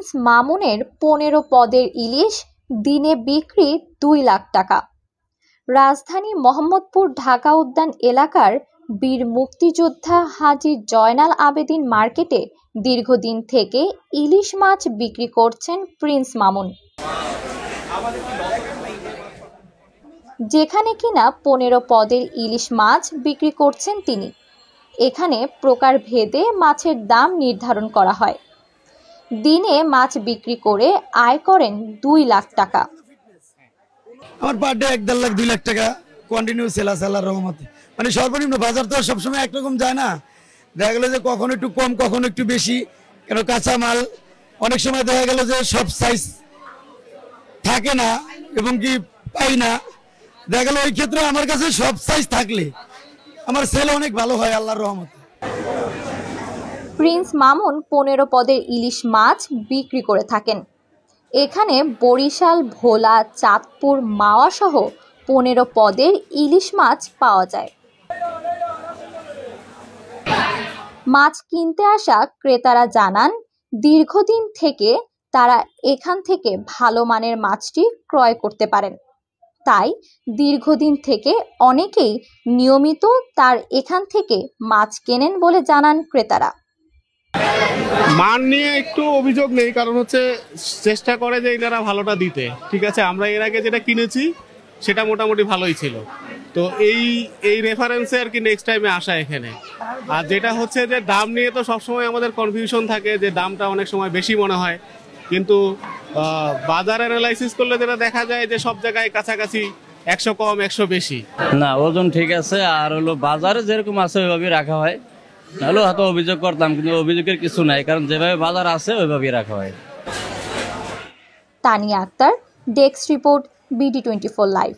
Prince মামুনের 15 পদের ইলিশ দিনে বিক্রি 2 লাখ টাকা। রাজধানী মোহাম্মদপুর ঢাকা উদ্যান এলাকার বীর মুক্তিযোদ্ধা হাজী জয়নাল আবেদীন মার্কেটে দীর্ঘদিন থেকে ইলিশ মাছ বিক্রি করছেন প্রিন্স মামুন, যেখানে কিনা 15 পদের ইলিশ মাছ বিক্রি করছেন তিনি। এখানে প্রকার ভেদে মাছের দাম নির্ধারণ করা হয়। দিনে মাছ বিক্রি করে আয় করেন 2 লাখ টাকা। আমার পার ডে 1-1.5 লাখ 2 লাখ টাকা কন্টিনিউ সেল আছে আল্লাহর রহমতে। মানে সর্বনিম্ন বাজার তো সবসময় একরকম যায় না, দেখা গেল যে কখনো একটু কম কখনো একটু বেশি, কেন কাঁচা মাল অনেক সময় দেখা গেল যে সব সাইজ থাকে না এবং কি পাই না। দেখা গেল ওই ক্ষেত্রে আমার কাছে সব সাইজ থাকলে আমার সেল অনেক ভালো হয় আল্লাহর রহমতে। প্রিন্স মামুন 15 পদের ইলিশ মাছ বিক্রি করে থাকেন। এখানে বরিশাল, ভোলা, চাঁদপুর, মাওয়া সহ 15 পদের ইলিশ মাছ পাওয়া যায়। মাছ কিনতে আসা ক্রেতারা জানান, দীর্ঘদিন থেকে তারা এখান থেকে ভালো মানের মাছটি ক্রয় করতে পারেন। তাই দীর্ঘদিন থেকে অনেকেই নিয়মিত তার এখান থেকে মাছ কেনেন বলে জানান ক্রেতারা। মান নিয়ে একটু অভিযোগ নেই, কারণ হচ্ছে চেষ্টা করে যে এনারা ভালোটা দিতে। ঠিক আছে, আমরা এর আগে যেটা কিনেছি সেটা মোটামুটি ভালোই ছিল, তো এই রেফারেন্সে আর কি নেক্সট টাইমে আসা এখানে। আর যেটা হচ্ছে যে দাম নিয়ে তো সবসময় আমাদের কনফিউশন থাকে, যে দামটা অনেক সময় বেশি মনে হয়, কিন্তু বাজার অ্যানালাইসিস করলে যেটা দেখা যায় যে সব জায়গায় কাছাকাছি 100 কম 100 বেশি। না, ওজন ঠিক আছে। আর হলো বাজারে যেরকম আছে ওইভাবে রাখা হয়, নাহলে হয়তো অভিযোগ করতাম, কিন্তু অভিযোগের কিছু নাই, কারণ যেভাবে বাজার আছে ওইভাবেই রাখা হয়। Tania Akter, desk report, BD24 live.